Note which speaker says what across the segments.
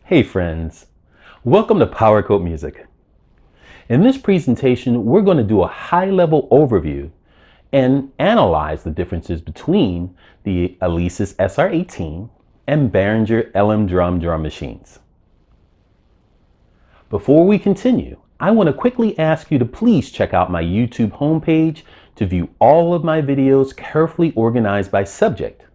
Speaker 1: Hey friends, welcome to Power Code Music. In this presentation, we're going to do a high-level overview and analyze the differences between the Alesis SR18 and Behringer LM drum machines. Before we continue, I want to quickly ask you to please check out my YouTube homepage to view all of my videos carefully organized by subject.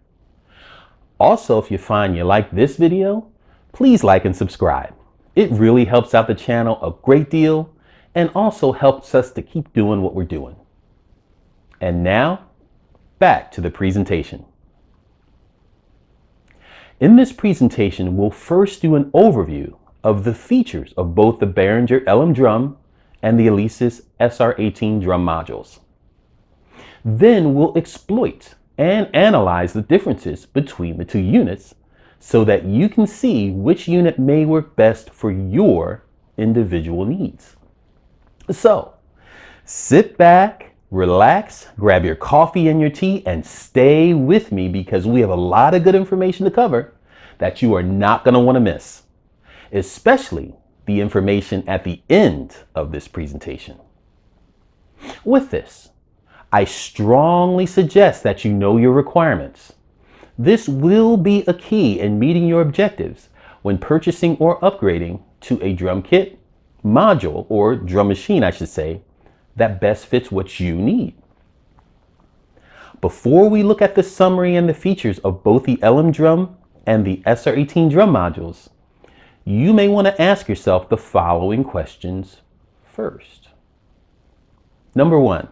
Speaker 1: Also, if you find you like this video, please like and subscribe. It really helps out the channel a great deal and also helps us to keep doing what we're doing. And now, back to the presentation. In this presentation, we'll first do an overview of the features of both the Behringer LM drum and the Alesis SR18 drum modules. Then we'll exploit and analyze the differences between the two units so that you can see which unit may work best for your individual needs. So, sit back, relax, grab your coffee and your tea, and stay with me because we have a lot of good information to cover that you are not going to want to miss, especially the information at the end of this presentation. With this, I strongly suggest that you know your requirements. This will be a key in meeting your objectives when purchasing or upgrading to a drum kit, module, or drum machine, I should say, that best fits what you need. Before we look at the summary and the features of both the LM drum and the SR18 drum modules, you may want to ask yourself the following questions first. Number one,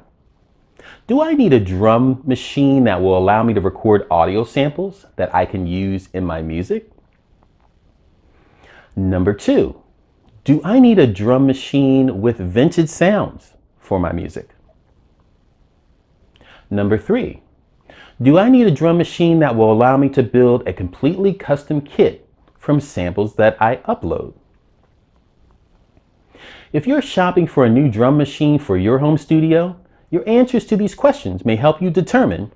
Speaker 1: do I need a drum machine that will allow me to record audio samples that I can use in my music? Number two, do I need a drum machine with vintage sounds for my music? Number three, do I need a drum machine that will allow me to build a completely custom kit from samples that I upload? If you're shopping for a new drum machine for your home studio, your answers to these questions may help you determine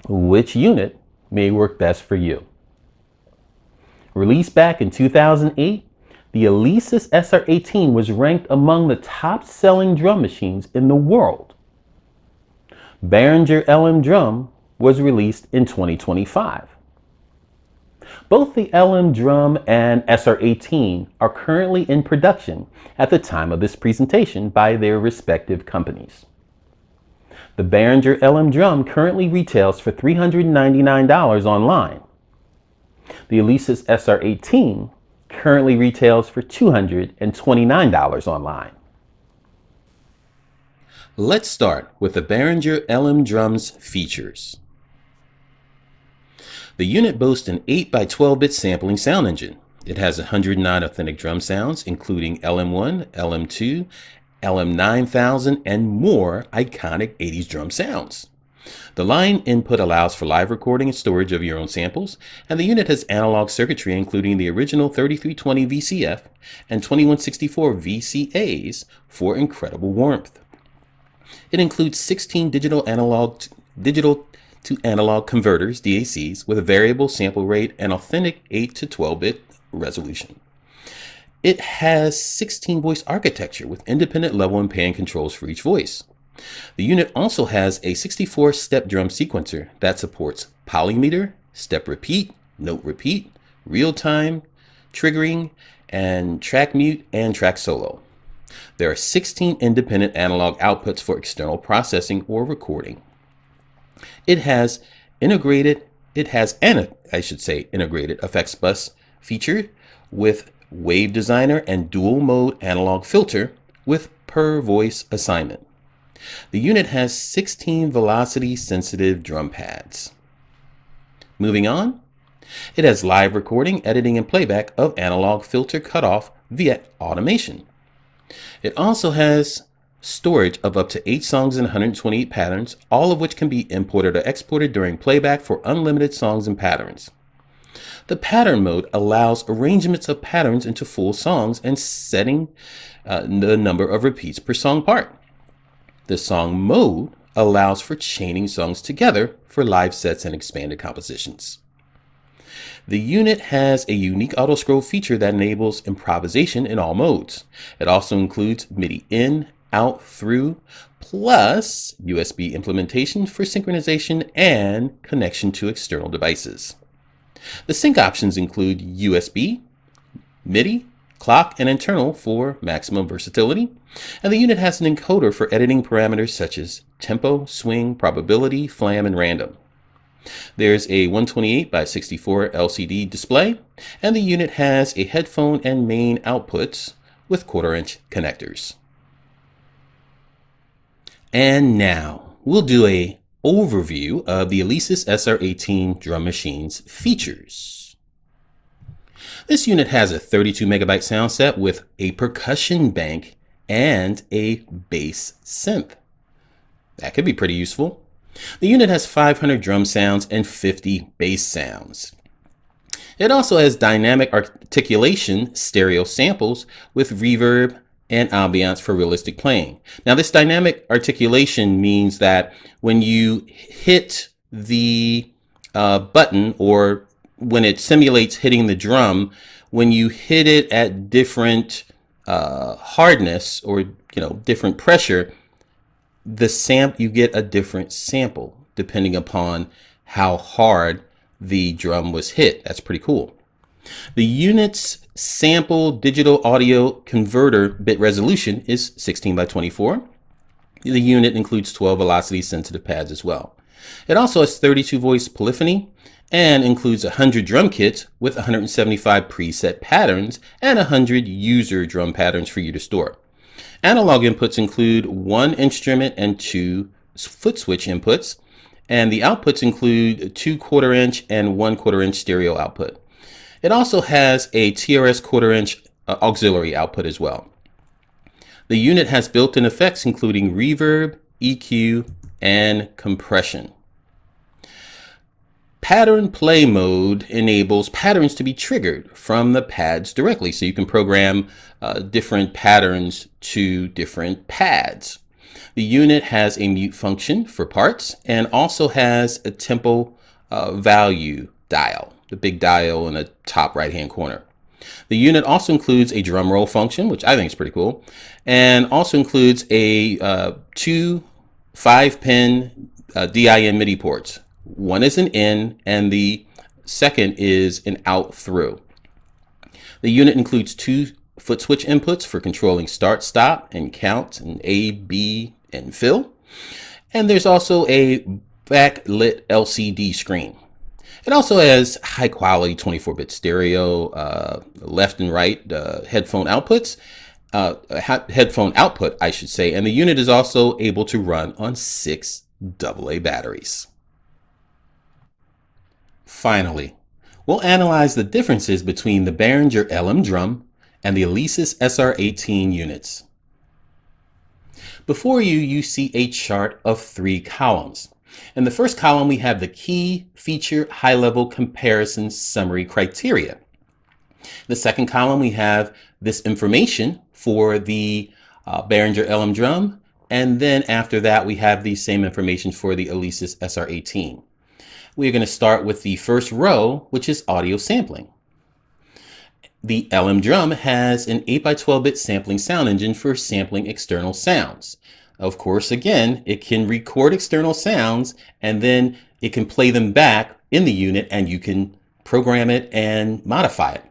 Speaker 1: which unit may work best for you. Released back in 2008, the Alesis SR18 was ranked among the top-selling drum machines in the world. Behringer LM drum was released in 2025. Both the LM drum and SR18 are currently in production at the time of this presentation by their respective companies. The Behringer LM drum currently retails for $399 online. The Alesis SR18 currently retails for $229 online. Let's start with the Behringer LM drum's features. The unit boasts an 8x12-bit sampling sound engine. It has 109 authentic drum sounds, including LM1, LM2, LM9000, and more iconic 80s drum sounds. The line input allows for live recording and storage of your own samples, and the unit has analog circuitry including the original 3320 VCF and 2164 VCAs for incredible warmth. It includes 16 digital to analog converters, DACs, with a variable sample rate and authentic 8 to 12-bit resolution. It has 16-voice architecture with independent level and pan controls for each voice. The unit also has a 64-step drum sequencer that supports polymeter, step repeat, note repeat, real-time, triggering, and track mute and track solo. There are 16 independent analog outputs for external processing or recording. It has integrated effects bus feature with wave designer and dual mode analog filter with per voice assignment. The unit has 16 velocity sensitive drum pads. Moving on, it has live recording, editing, and playback of analog filter cutoff via automation. It also has storage of up to 8 songs and 128 patterns, all of which can be imported or exported during playback for unlimited songs and patterns. The pattern mode allows arrangements of patterns into full songs and setting the number of repeats per song part. The song mode allows for chaining songs together for live sets and expanded compositions. The unit has a unique auto scroll feature that enables improvisation in all modes. It also includes MIDI in, out, through, plus USB implementation for synchronization and connection to external devices. The sync options include USB, MIDI, clock, and internal for maximum versatility. And the unit has an encoder for editing parameters such as tempo, swing, probability, flam, and random. There's a 128 by 64 LCD display, and the unit has a headphone and main outputs with 1/4-inch connectors. And now we'll do a overview of the Alesis SR18 drum machine's features. This unit has a 32 megabyte sound set with a percussion bank and a bass synth. That could be pretty useful. The unit has 500 drum sounds and 50 bass sounds. It also has dynamic articulation stereo samples with reverb and ambiance for realistic playing. Now, this dynamic articulation means that when you hit the button, or when it simulates hitting the drum, when you hit it at different hardness or different pressure, you get a different sample depending upon how hard the drum was hit. That's pretty cool. The unit's sample digital audio converter bit resolution is 16 by 24. The unit includes 12 velocity sensitive pads as well. It also has 32 voice polyphony and includes 100 drum kits with 175 preset patterns and 100 user drum patterns for you to store. Analog inputs include 1 instrument and 2 foot switch inputs, and the outputs include 2 1/4-inch and 1 1/4-inch stereo output. It also has a TRS 1/4-inch auxiliary output as well. The unit has built-in effects including reverb, EQ, and compression. Pattern play mode enables patterns to be triggered from the pads directly, so you can program different patterns to different pads. The unit has a mute function for parts and also has a tempo value dial, the big dial in the top right hand corner. The unit also includes a drum roll function, which I think is pretty cool, and also includes a 2 5-pin DIN MIDI ports. One is an in and the second is an out through. The unit includes 2 foot switch inputs for controlling start, stop, and count, and A, B, and fill. And there's also a backlit LCD screen. It also has high quality 24-bit stereo, left and right headphone outputs, headphone output, I should say. And the unit is also able to run on 6 AA batteries. Finally, we'll analyze the differences between the Behringer LM drum and the Alesis SR18 units. Before you, you see a chart of 3 columns. In the first column, we have the key feature high-level comparison summary criteria. The second column, we have this information for the Behringer LM drum, and then after that, we have the same information for the Alesis SR18. We're going to start with the first row, which is audio sampling. The LM drum has an 8 by 12-bit sampling sound engine for sampling external sounds. Of course, again, it can record external sounds and then it can play them back in the unit and you can program it and modify it.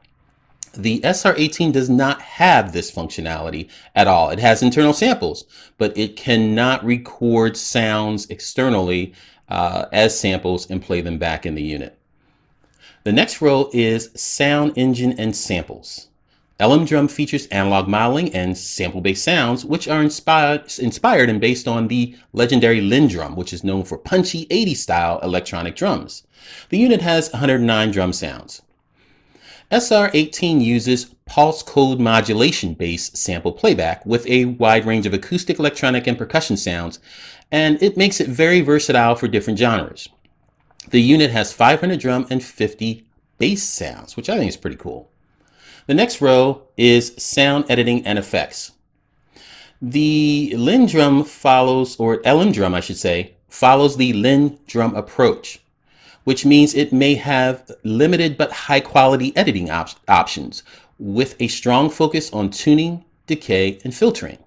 Speaker 1: The SR18 does not have this functionality at all. It has internal samples, but it cannot record sounds externally as samples and play them back in the unit. The next row is sound engine and samples. LM drum features analog modeling and sample-based sounds, which are inspired and based on the legendary Linn drum, which is known for punchy 80s style electronic drums. The unit has 109 drum sounds. SR18 uses pulse code modulation-based sample playback with a wide range of acoustic, electronic, and percussion sounds, and it makes it very versatile for different genres. The unit has 500 drum and 50 bass sounds, which I think is pretty cool. The next row is sound editing and effects. The Linn drum follows, or LM drum I should say, follows the Linn drum approach, which means it may have limited but high quality editing options with a strong focus on tuning, decay, and filtering.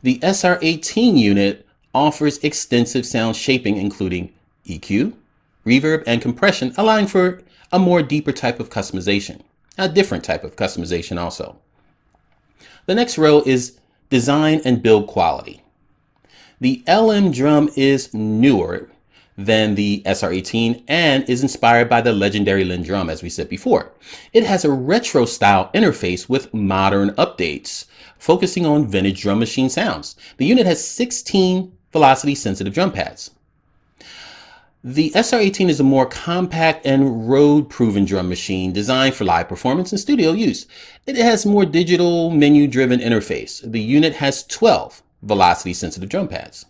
Speaker 1: The SR18 unit offers extensive sound shaping, including EQ, reverb, and compression, allowing for a more deeper type of customization, a different type of customization also. The next row is design and build quality. The LM drum is newer than the SR18 and is inspired by the legendary Linn drum, as we said before. It has a retro style interface with modern updates, focusing on vintage drum machine sounds. The unit has 16 velocity sensitive drum pads. The SR18 is a more compact and road-proven drum machine designed for live performance and studio use. It has more digital menu-driven interface. The unit has 12 velocity-sensitive drum pads.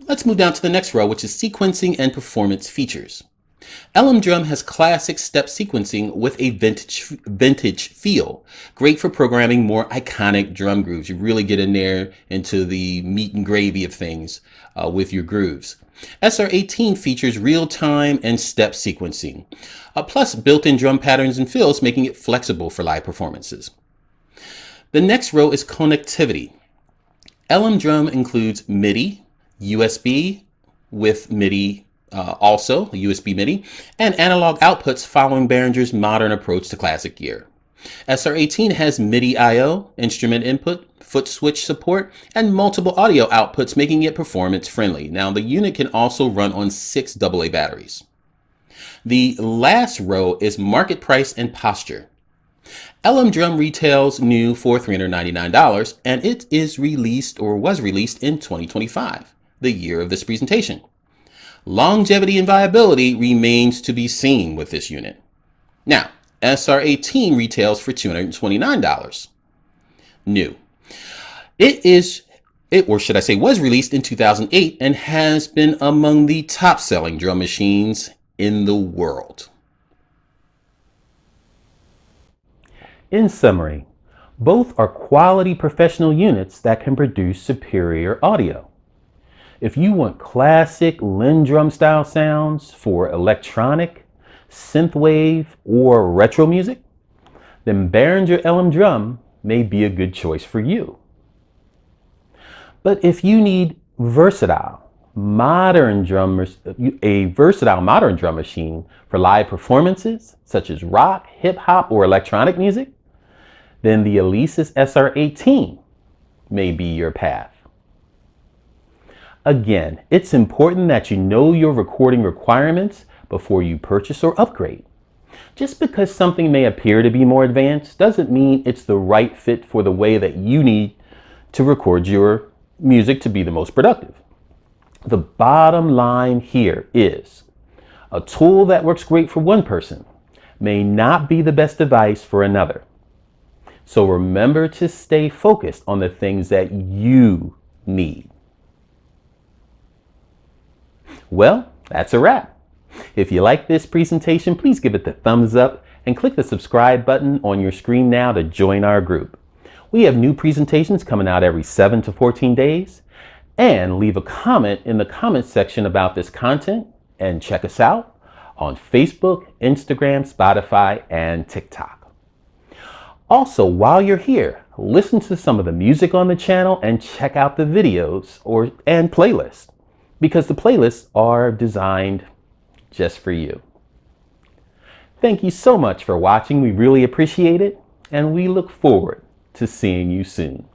Speaker 1: Let's move down to the next row, which is sequencing and performance features. LM drum has classic step sequencing with a vintage feel, great for programming more iconic drum grooves. You really get in there into the meat and gravy of things with your grooves. SR18 features real-time and step sequencing, plus built-in drum patterns and fills, making it flexible for live performances. The next row is connectivity. LM drum includes MIDI, USB with MIDI, also USB MIDI, and analog outputs following Behringer's modern approach to classic gear. SR18 has MIDI I/O, instrument input, foot switch support, and multiple audio outputs, making it performance friendly. Now, the unit can also run on 6 AA batteries. The last row is market price and posture. LM drum retails new for $399, and it is released or was released in 2025, the year of this presentation. Longevity and viability remains to be seen with this unit. Now, SR18 retails for $229. New. Was released in 2008 and has been among the top-selling drum machines in the world. In summary, both are quality professional units that can produce superior audio. If you want classic Linn drum style sounds for electronic, synthwave, or retro music, then Behringer LM drum may be a good choice for you. But if you need a versatile modern drum machine for live performances, such as rock, hip hop, or electronic music, then the Alesis SR18 may be your path. Again, it's important that you know your recording requirements before you purchase or upgrade. Just because something may appear to be more advanced doesn't mean it's the right fit for the way that you need to record your music to be the most productive. The bottom line here is a tool that works great for one person may not be the best device for another. So remember to stay focused on the things that you need. Well, that's a wrap. If you like this presentation, please give it the thumbs up and click the subscribe button on your screen now to join our group. We have new presentations coming out every 7 to 14 days. And leave a comment in the comments section about this content, and check us out on Facebook, Instagram, Spotify, and TikTok. Also, while you're here, listen to some of the music on the channel and check out the videos and playlists, because the playlists are designed just for you. Thank you so much for watching. We really appreciate it, and we look forward to seeing you soon.